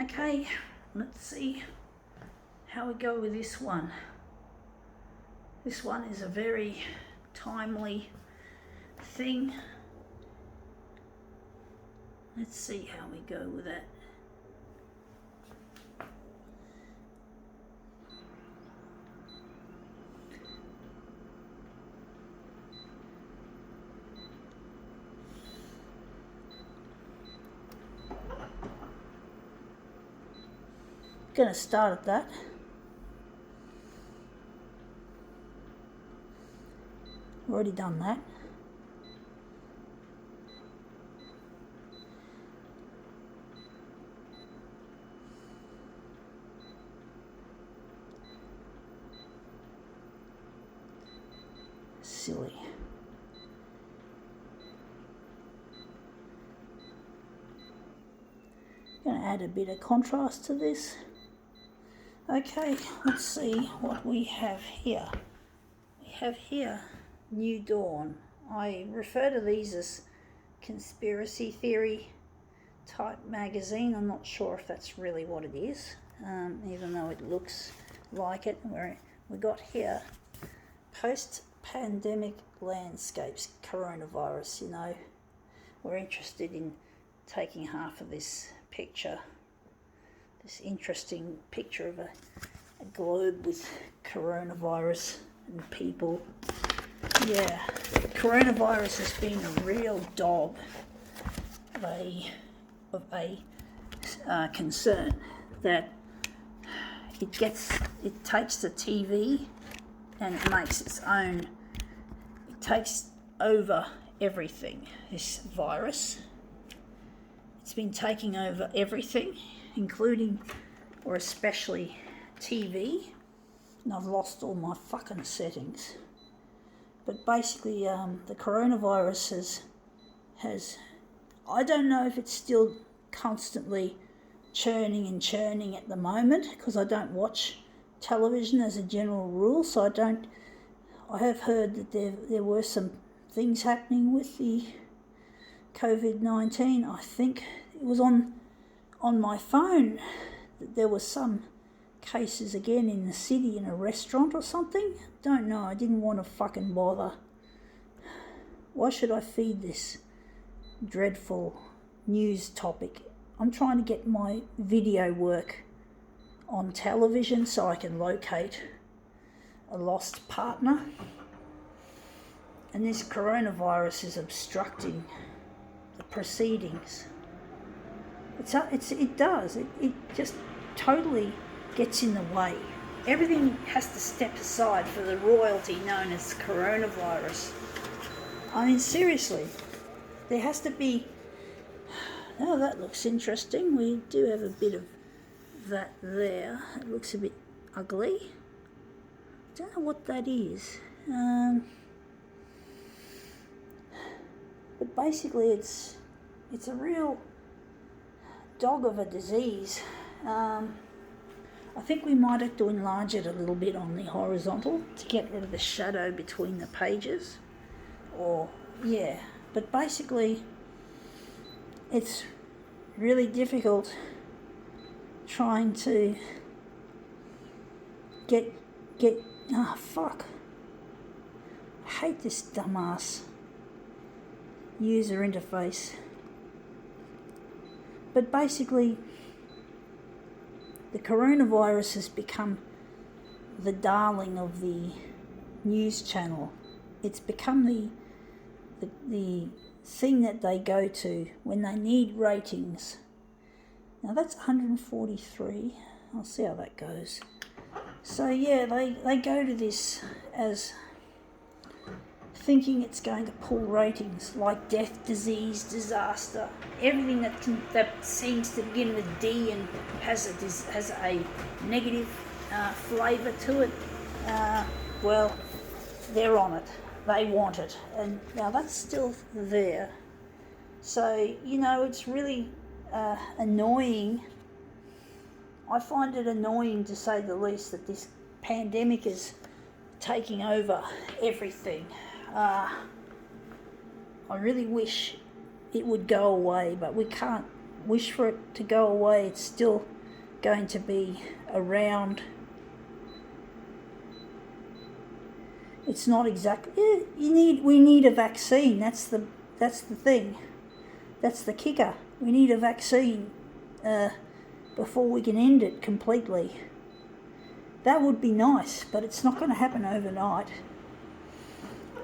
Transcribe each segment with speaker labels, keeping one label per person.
Speaker 1: Okay, let's see how we go with this one. This one is a very timely thing. Let's see how we go with that. Gonna start at that. Already done that. Silly. Gonna add a bit of contrast to this. Okay, let's see what we have here. We have here New Dawn. I refer to these as conspiracy theory type magazine. I'm not sure if that's really what it is, even though it looks like it. We got here post-pandemic landscapes, coronavirus. You know, we're interested in taking half of this picture. This interesting picture of a globe with coronavirus and people. Yeah, coronavirus has been a real dog of a concern that it takes the TV and it makes its own. It takes over everything. This virus. It's been taking over everything, including or especially TV, and I've lost all my fucking settings. But basically, the coronavirus has, I don't know if it's still constantly churning and churning at the moment, because I don't watch television as a general rule, so I have heard that there were some things happening with the COVID-19. I think it was on my phone that there was some cases again in the city in a restaurant or something. Don't know, I didn't want to fucking bother. Why should I feed this dreadful news topic? I'm trying to get my video work on television so I can locate a lost partner. And this coronavirus is obstructing the proceedings. It just totally gets in the way. Everything has to step aside for the royalty known as coronavirus. I mean, seriously, there has to be... Oh, that looks interesting. We do have a bit of that there. It looks a bit ugly. Don't know what that is. But basically it's a real dog of a disease. I think we might have to enlarge it a little bit on the horizontal to get rid of the shadow between the pages. But basically it's really difficult trying to get fuck. I hate this dumbass user interface. But basically, the coronavirus has become the darling of the news channel. It's become the thing that they go to when they need ratings. Now that's 143. I'll see how that goes. So yeah, they go to this as thinking it's going to pull ratings, like death, disease, disaster, everything that seems to begin with D and has a negative flavour to it. Well, they're on it. They want it, and now that's still there. So it's really annoying. I find it annoying, to say the least, that this pandemic is taking over everything. I really wish it would go away, but we can't wish for it to go away. It's still going to be around. It's not exactly. We need a vaccine. That's the thing. That's the kicker. We need a vaccine before we can end it completely. That would be nice, but it's not going to happen overnight.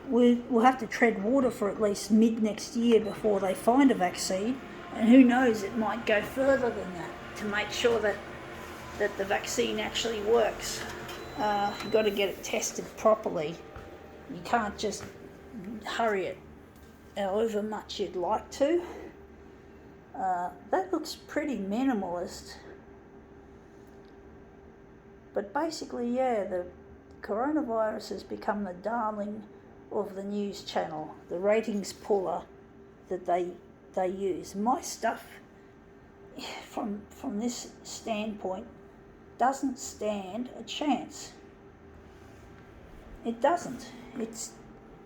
Speaker 1: We'll have to tread water for at least mid next year before they find a vaccine, and who knows, it might go further than that to make sure that the vaccine actually works. You've got to get it tested properly. You can't just hurry it however much you'd like to. That looks pretty minimalist. But basically, yeah, the coronavirus has become the darling of the news channel, the ratings puller that they use. My stuff, from this standpoint, doesn't stand a chance. It doesn't.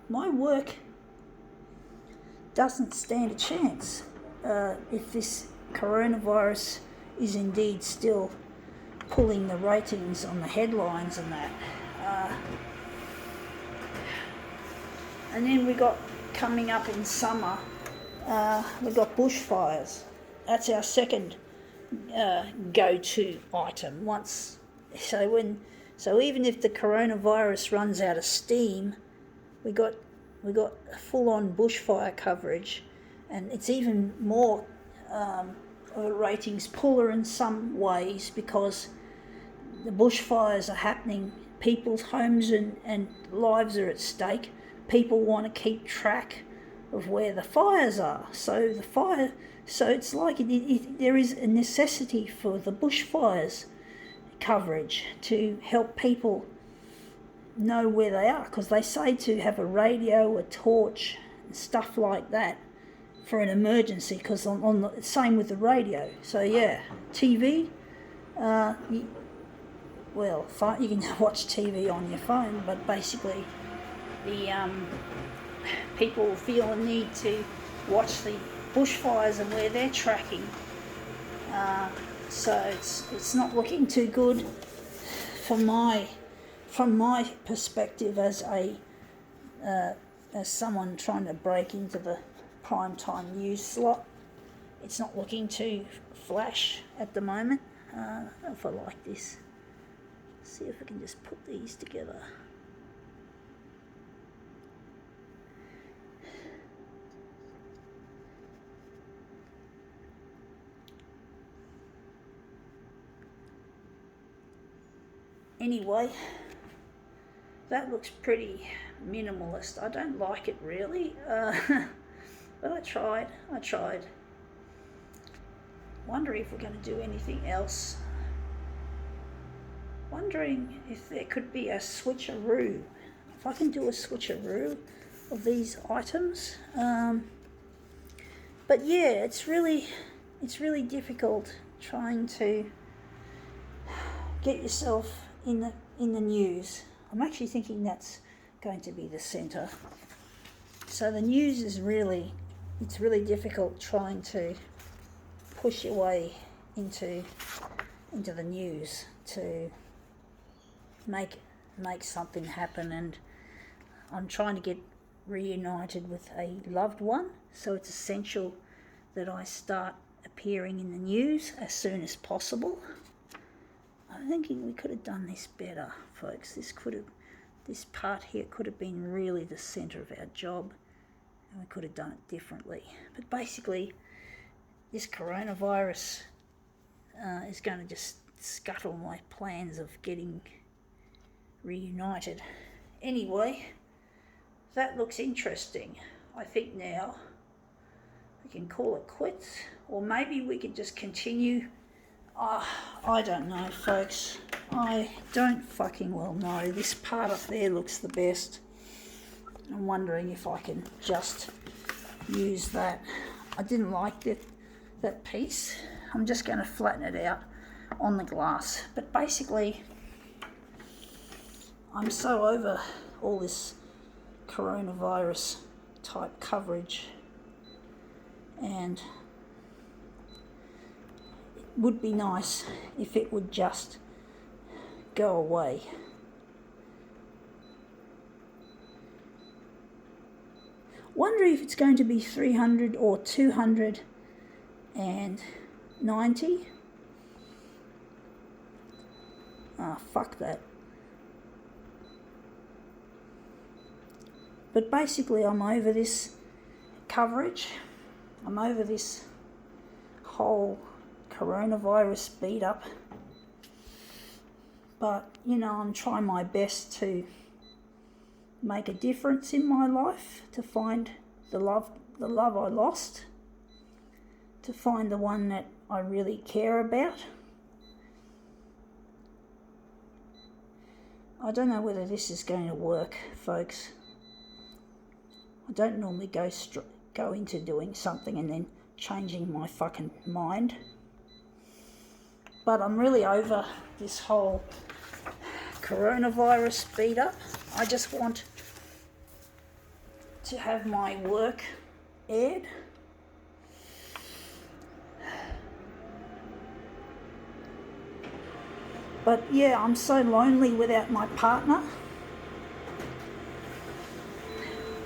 Speaker 1: My work doesn't stand a chance if this coronavirus is indeed still pulling the ratings on the headlines and that. And then we got, coming up in summer, we got bushfires. That's our second go-to item. So even if the coronavirus runs out of steam, we got full-on bushfire coverage, and it's even more of a ratings puller in some ways because the bushfires are happening. People's homes and lives are at stake. People want to keep track of where the fires are. So it's like there is a necessity for the bushfires coverage to help people know where they are, because they say to have a radio, a torch, and stuff like that for an emergency, because on the same with the radio. So yeah, TV, you can watch TV on your phone, but basically the people feel a need to watch the bushfires and where they're tracking. So it's not looking too good from my perspective as someone trying to break into the primetime news slot. It's not looking too flash at the moment. I don't know if I like this. See if I can just put these together. Anyway, that looks pretty minimalist. I don't like it really, but I tried. Wondering if we're going to do anything else. Wondering if there could be a switcheroo. If I can do a switcheroo of these items. But yeah, it's really difficult trying to get yourself in the news. I'm actually thinking that's going to be the centre. So the news is really difficult trying to push your way into the news to make something happen. And I'm trying to get reunited with a loved one, so it's essential that I start appearing in the news as soon as possible. I'm thinking we could have done this better, folks. This part here could have been really the centre of our job, and we could have done it differently. But basically, this coronavirus is going to just scuttle my plans of getting reunited. Anyway, that looks interesting. I think now we can call it quits, or maybe we could just continue. I don't know, folks. I don't fucking well know. This part up there looks the best. I'm wondering if I can just use that. I didn't like that piece. I'm just going to flatten it out on the glass. But basically, I'm so over all this coronavirus type coverage, and would be nice if it would just go away. Wonder if it's going to be 300 or 290. Ah, fuck that. But basically, I'm over this coverage. I'm over this whole coronavirus beat up. But, you know, I'm trying my best to make a difference in my life, to find the love I lost, to find the one that I really care about. I don't know whether this is going to work, folks. I don't normally go into doing something and then changing my fucking mind. But I'm really over this whole coronavirus beat up. I just want to have my work aired. But yeah, I'm so lonely without my partner.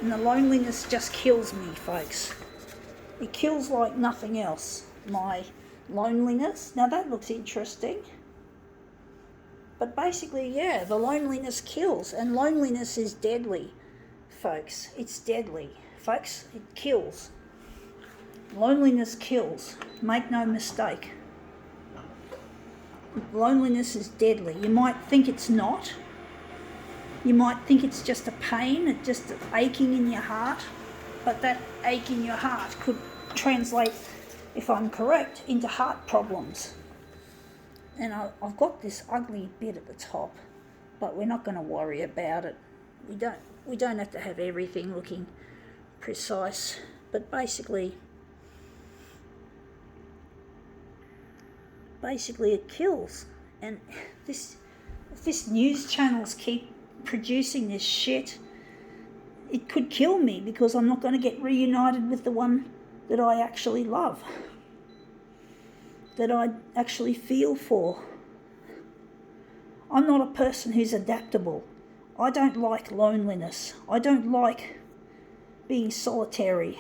Speaker 1: And the loneliness just kills me, folks. It kills like nothing else, my loneliness. Now that looks interesting. But basically, yeah, the loneliness kills. And loneliness is deadly, folks. It's deadly. Folks, it kills. Loneliness kills. Make no mistake. Loneliness is deadly. You might think it's not. You might think it's just a pain, it's just an aching in your heart, but that ache in your heart could translate, if I'm correct, into heart problems. And I've got this ugly bit at the top, but we're not going to worry about it. We don't have to have everything looking precise, but basically it kills. And if this news channels keep producing this shit, it could kill me, because I'm not going to get reunited with the one that I actually love, that I actually feel for. I'm not a person who's adaptable. I don't like loneliness. I don't like being solitary,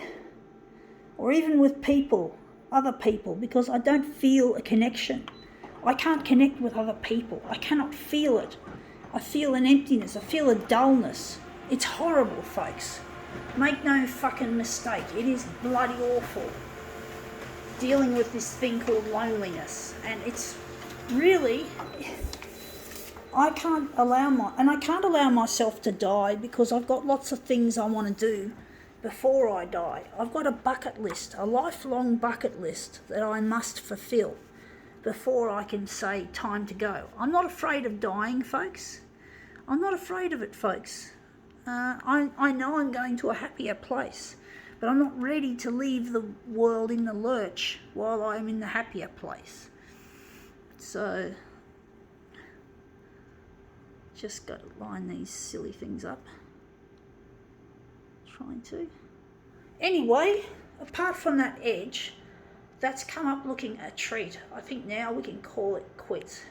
Speaker 1: or even with other people, because I don't feel a connection. I can't connect with other people. I cannot feel it. I feel an emptiness. I feel a dullness. It's horrible, folks. Make no fucking mistake. It is bloody awful dealing with this thing called loneliness. And it's really, I can't allow myself to die, because I've got lots of things I want to do before I die. I've got a bucket list, a lifelong bucket list that I must fulfill before I can say time to go. I'm not afraid of dying, folks. I'm not afraid of it, folks. I know I'm going to a happier place, but I'm not ready to leave the world in the lurch while I'm in the happier place. So, just got to line these silly things up. Trying to. Anyway, apart from that edge, that's come up looking a treat. I think now we can call it quits.